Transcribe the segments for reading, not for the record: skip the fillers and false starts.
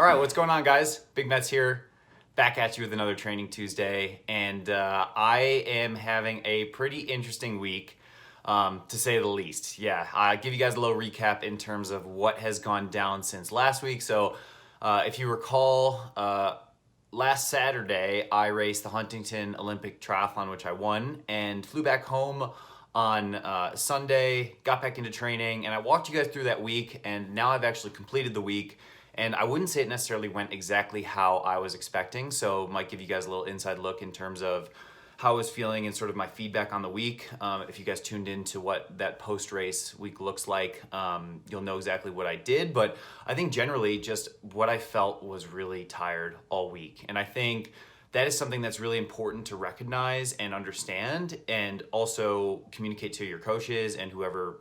right, what's going on, guys? Big Mets here, back at you with another Training Tuesday, and I am having a pretty interesting week, to say the least. Yeah, I'll give you guys a little recap in terms of what has gone down since last week. So, if you recall, last Saturday I raced the Huntington Olympic Triathlon, which I won, and flew back home on Sunday, got back into training, and I walked you guys through that week, and now I've actually completed the week. And I wouldn't say it necessarily went exactly how I was expecting, so might give you guys a little inside look in terms of how I was feeling and sort of my feedback on the week. If you guys tuned into what that post-race week looks like, you'll know exactly what I did. But I think generally just what I felt was really tired all week. And I think that is something that's really important to recognize and understand, and also communicate to your coaches and whoever,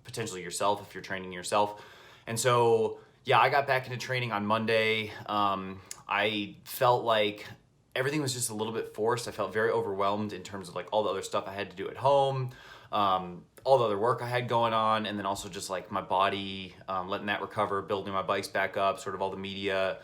potentially yourself if you're training yourself. And so, yeah, I got back into training on Monday. I felt like everything was just a little bit forced. I felt very overwhelmed in terms of like all the other stuff I had to do at home, all the other work I had going on, and then also just like my body, letting that recover, building my bikes back up, sort of all the media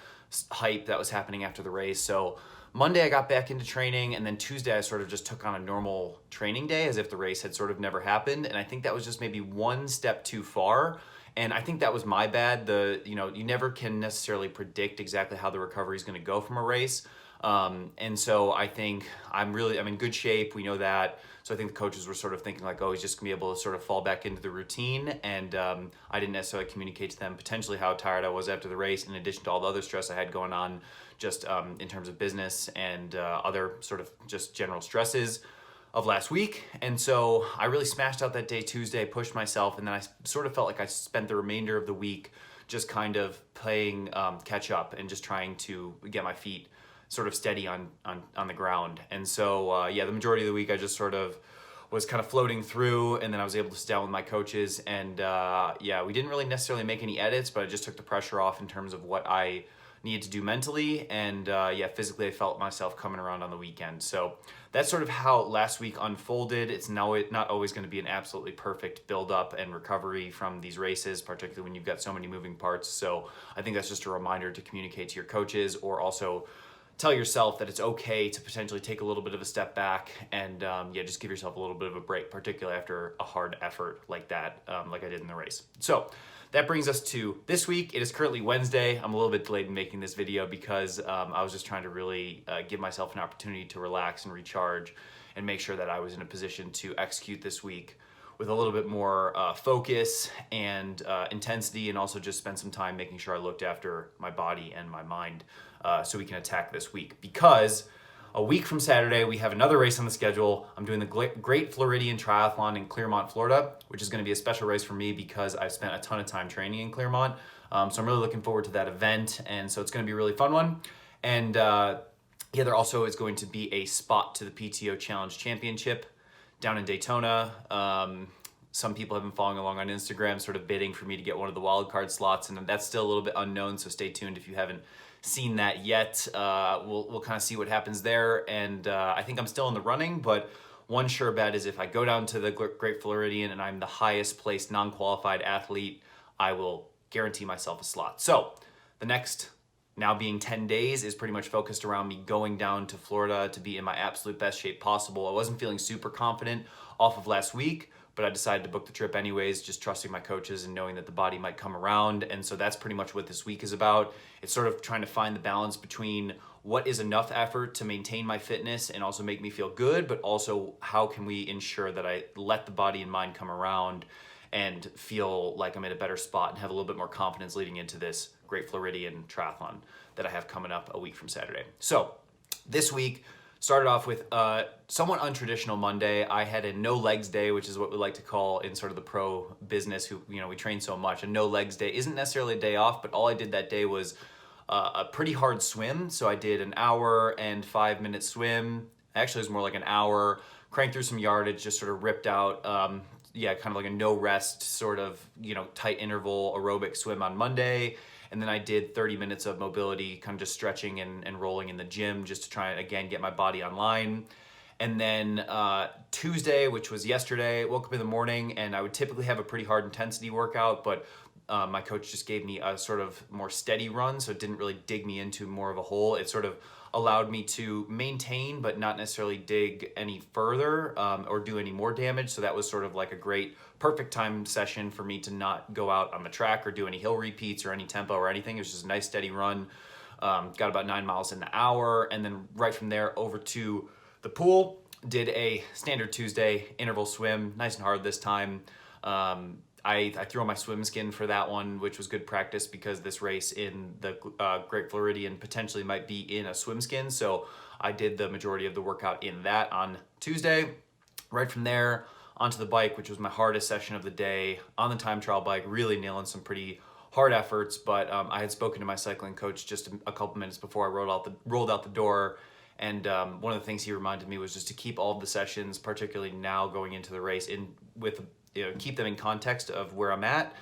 hype that was happening after the race. So Monday I got back into training, and then Tuesday I sort of just took on a normal training day as if the race had sort of never happened. And I think that was just maybe one step too far. And I think that was my bad. You never can necessarily predict exactly how the recovery is going to go from a race. And so I think I'm in good shape. We know that. So I think the coaches were sort of thinking like, oh, he's just gonna be able to sort of fall back into the routine. And I didn't necessarily communicate to them potentially how tired I was after the race, in addition to all the other stress I had going on just in terms of business and other sort of just general stresses of last week. And so I really smashed out that day Tuesday, pushed myself, and then I sort of felt like I spent the remainder of the week just kind of playing catch up and just trying to get my feet sort of steady on the ground. And so the majority of the week I just sort of was kind of floating through, and then I was able to sit down with my coaches, and we didn't really necessarily make any edits, but I just took the pressure off in terms of what I needed to do mentally, and physically I felt myself coming around on the weekend. So that's sort of how last week unfolded. It's not always going to be an absolutely perfect build up and recovery from these races, particularly when you've got so many moving parts. So I think that's just a reminder to communicate to your coaches, or also tell yourself that it's okay to potentially take a little bit of a step back and just give yourself a little bit of a break, particularly after a hard effort like that, like I did in the race. So that brings us to this week. It is currently Wednesday. I'm a little bit delayed in making this video because I was just trying to really give myself an opportunity to relax and recharge and make sure that I was in a position to execute this week with a little bit more focus and intensity, and also just spend some time making sure I looked after my body and my mind so we can attack this week. Because a week from Saturday, we have another race on the schedule. I'm doing the Great Floridian Triathlon in Clearmont, Florida, which is going to be a special race for me because I've spent a ton of time training in Clearmont. So I'm really looking forward to that event, and so it's going to be a really fun one. And there also is going to be a spot to the PTO Challenge Championship down in Daytona. Some people have been following along on Instagram, sort of bidding for me to get one of the wildcard slots, and that's still a little bit unknown, so stay tuned if you haven't seen that yet. We'll kind of see what happens there, and I think I'm still in the running, but one sure bet is if I go down to the Great Floridian and I'm the highest placed non-qualified athlete, I will guarantee myself a slot. So the next, now being 10 days, is pretty much focused around me going down to Florida to be in my absolute best shape possible. I wasn't feeling super confident off of last week, but I decided to book the trip anyways, just trusting my coaches and knowing that the body might come around. And so that's pretty much what this week is about. It's sort of trying to find the balance between what is enough effort to maintain my fitness and also make me feel good, but also how can we ensure that I let the body and mind come around and feel like I'm in a better spot and have a little bit more confidence leading into this Great Floridian Triathlon that I have coming up a week from Saturday. So this week started off with a somewhat untraditional Monday. I had a no legs day, which is what we like to call in sort of the pro business, we train so much. A no legs day isn't necessarily a day off, but all I did that day was a pretty hard swim. So I did an hour and 5-minute swim. Actually, it was more like an hour. Cranked through some yardage, just sort of ripped out, kind of like a no rest sort of, tight interval aerobic swim on Monday. And then I did 30 minutes of mobility, kind of just stretching and rolling in the gym just to try and, again, get my body online. And then Tuesday, which was yesterday, woke up in the morning, and I would typically have a pretty hard intensity workout, but My coach just gave me a sort of more steady run, so it didn't really dig me into more of a hole. It sort of allowed me to maintain, but not necessarily dig any further or do any more damage. So that was sort of like a great, perfect time session for me to not go out on the track or do any hill repeats or any tempo or anything. It was just a nice steady run. Got about 9 miles in the hour, and then right from there over to the pool. Did a standard Tuesday interval swim, nice and hard this time. I threw on my swim skin for that one, which was good practice because this race in the Great Floridian potentially might be in a swim skin. So I did the majority of the workout in that on Tuesday. Right from there onto the bike, which was my hardest session of the day, on the time trial bike, really nailing some pretty hard efforts. But I had spoken to my cycling coach just a couple minutes before I rolled out the door. And one of the things he reminded me was just to keep all of the sessions, particularly now going into the race, keep them in context of where I'm at,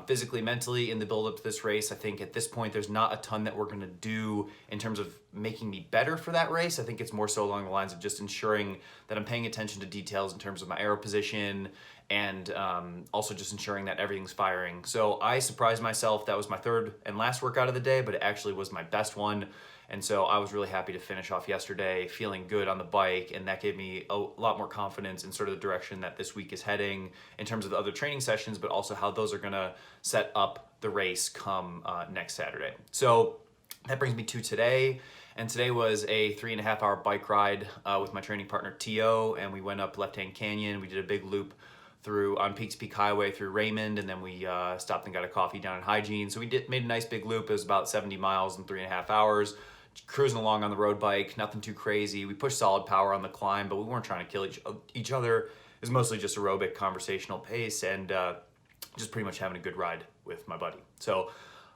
physically, mentally, in the build-up to this race. I think at this point, there's not a ton that we're going to do in terms of making me better for that race. I think it's more so along the lines of just ensuring that I'm paying attention to details in terms of my aero position and also just ensuring that everything's firing. So I surprised myself. That was my third and last workout of the day, but it actually was my best one. And so I was really happy to finish off yesterday feeling good on the bike, and that gave me a lot more confidence in sort of the direction that this week is heading in terms of the other training sessions, but also how those are gonna set up the race come next Saturday. So that brings me to today, and today was a 3.5 hour bike ride with my training partner T.O., and we went up Left Hand Canyon. We did a big loop on Peaks Peak Highway through Raymond, and then we stopped and got a coffee down in Hygiene. So we made a nice big loop. It was about 70 miles in 3.5 hours. Cruising along on the road bike, nothing too crazy. We pushed solid power on the climb, but we weren't trying to kill each other. It was mostly just aerobic conversational pace and just pretty much having a good ride with my buddy. So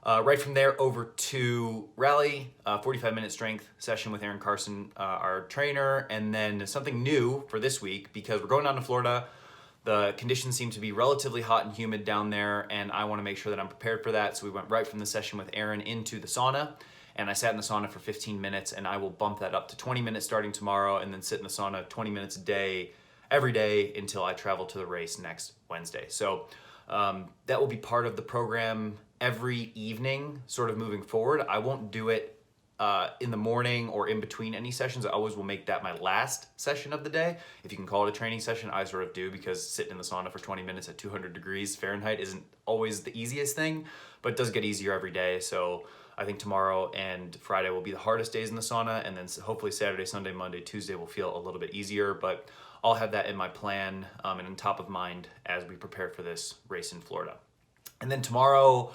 right from there over to Raleigh, 45-minute strength session with Aaron Carson, our trainer, and then something new for this week because we're going down to Florida. The conditions seem to be relatively hot and humid down there, and I want to make sure that I'm prepared for that. So we went right from the session with Aaron into the sauna. And I sat in the sauna for 15 minutes, and I will bump that up to 20 minutes starting tomorrow, and then sit in the sauna 20 minutes a day, every day until I travel to the race next Wednesday. So that will be part of the program every evening, sort of moving forward. I won't do it in the morning or in between any sessions. I always will make that my last session of the day. If you can call it a training session, I sort of do, because sitting in the sauna for 20 minutes at 200 degrees Fahrenheit isn't always the easiest thing, but it does get easier every day. So I think tomorrow and Friday will be the hardest days in the sauna, and then hopefully Saturday, Sunday, Monday, Tuesday will feel a little bit easier, but I'll have that in my plan and on top of mind as we prepare for this race in Florida. And then tomorrow,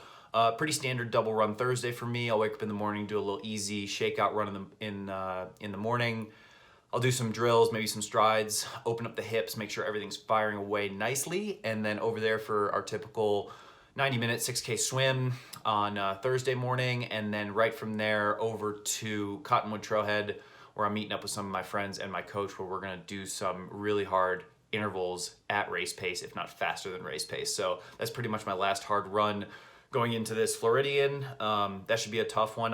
pretty standard double run Thursday for me. I'll wake up in the morning, do a little easy shakeout run in the morning. I'll do some drills, maybe some strides, open up the hips, make sure everything's firing away nicely, and then over there for our typical 90-minute 6K swim on Thursday morning, and then right from there over to Cottonwood Trailhead, where I'm meeting up with some of my friends and my coach, where we're gonna do some really hard intervals at race pace, if not faster than race pace. So that's pretty much my last hard run going into this Floridian. That should be a tough one.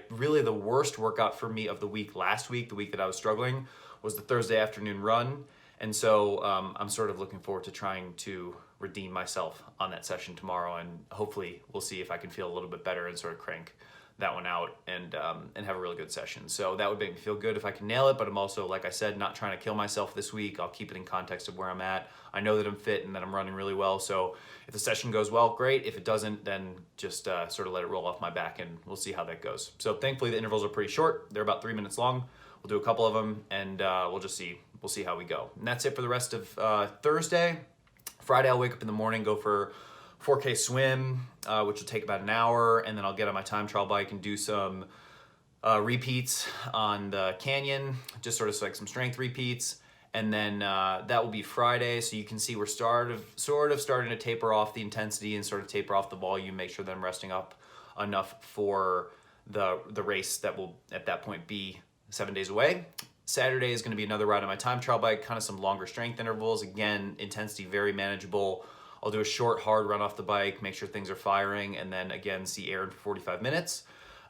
Really the worst workout for me of the week last week, the week that I was struggling, was the Thursday afternoon run. And so I'm sort of looking forward to trying to redeem myself on that session tomorrow, and hopefully we'll see if I can feel a little bit better and sort of crank that one out and have a really good session. So that would make me feel good if I can nail it, but I'm also, like I said, not trying to kill myself this week. I'll keep it in context of where I'm at. I know that I'm fit and that I'm running really well, so if the session goes well, great. If it doesn't, then just sort of let it roll off my back, and we'll see how that goes. So thankfully the intervals are pretty short. They're about 3 minutes long. We'll do a couple of them, and we'll see how we go. And that's it for the rest of Thursday. Friday, I'll wake up in the morning, go for 4K swim, which will take about an hour, and then I'll get on my time trial bike and do some repeats on the canyon, just sort of like some strength repeats. And then that will be Friday, so you can see we're sort of starting to taper off the intensity and sort of taper off the volume, make sure that I'm resting up enough for the race that will at that point be 7 days away. Saturday is going to be another ride on my time trial bike, kind of some longer strength intervals. Again, intensity very manageable. I'll do a short, hard run off the bike, make sure things are firing, and then again, see Aaron for 45 minutes.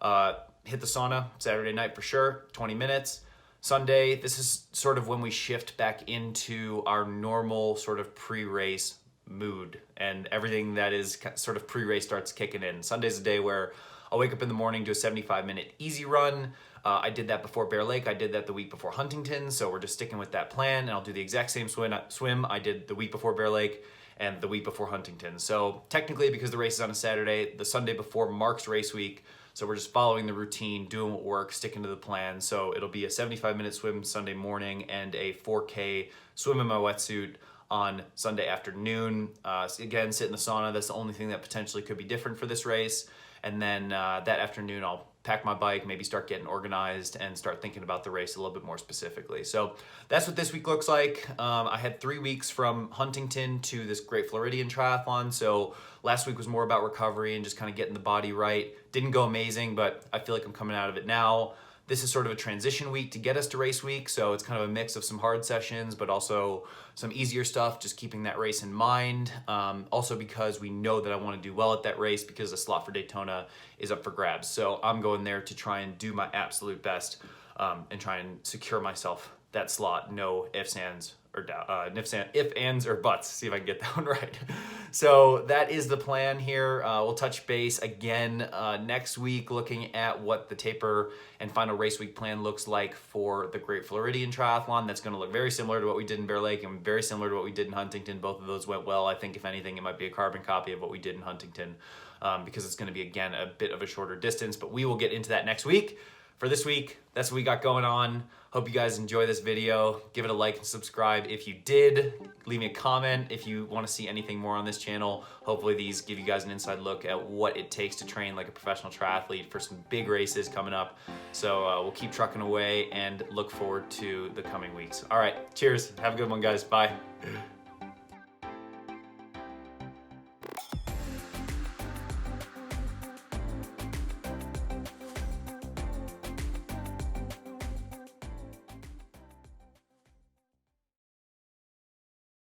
Hit the sauna Saturday night for sure, 20 minutes. Sunday, this is sort of when we shift back into our normal sort of pre-race mood, and everything that is sort of pre-race starts kicking in. Sunday's a day where I'll wake up in the morning, do a 75-minute easy run. I did that before Bear Lake. I did that the week before Huntington, so we're just sticking with that plan, and I'll do the exact same swim I did the week before Bear Lake and the week before Huntington. So technically, because the race is on a Saturday, the Sunday before marks race week, so we're just following the routine, doing what works, sticking to the plan. So it'll be a 75-minute swim Sunday morning and a 4K swim in my wetsuit on Sunday afternoon. Again, sit in the sauna. That's the only thing that potentially could be different for this race. And then that afternoon, I'll pack my bike, maybe start getting organized and start thinking about the race a little bit more specifically. So that's what this week looks like. I had 3 weeks from Huntington to this Great Floridian Triathlon. So last week was more about recovery and just kind of getting the body right. Didn't go amazing, but I feel like I'm coming out of it now. This is sort of a transition week to get us to race week, so it's kind of a mix of some hard sessions, but also some easier stuff, just keeping that race in mind. Also because we know that I want to do well at that race because the slot for Daytona is up for grabs. So I'm going there to try and do my absolute best and try and secure myself that slot. No ifs, ands, or if, ands, or buts. See if I can get that one right. So that is the plan here. We'll touch base again next week, looking at what the taper and final race week plan looks like for the Great Floridian Triathlon. That's going to look very similar to what we did in Bear Lake and very similar to what we did in Huntington. Both of those went well. I think if anything, it might be a carbon copy of what we did in Huntington because it's going to be, again, a bit of a shorter distance, but we will get into that next week. For this week, that's what we got going on. Hope you guys enjoy this video. Give it a like and subscribe if you did. Leave me a comment if you want to see anything more on this channel. Hopefully these give you guys an inside look at what it takes to train like a professional triathlete for some big races coming up. So we'll keep trucking away and look forward to the coming weeks. All right, cheers. Have a good one, guys. Bye.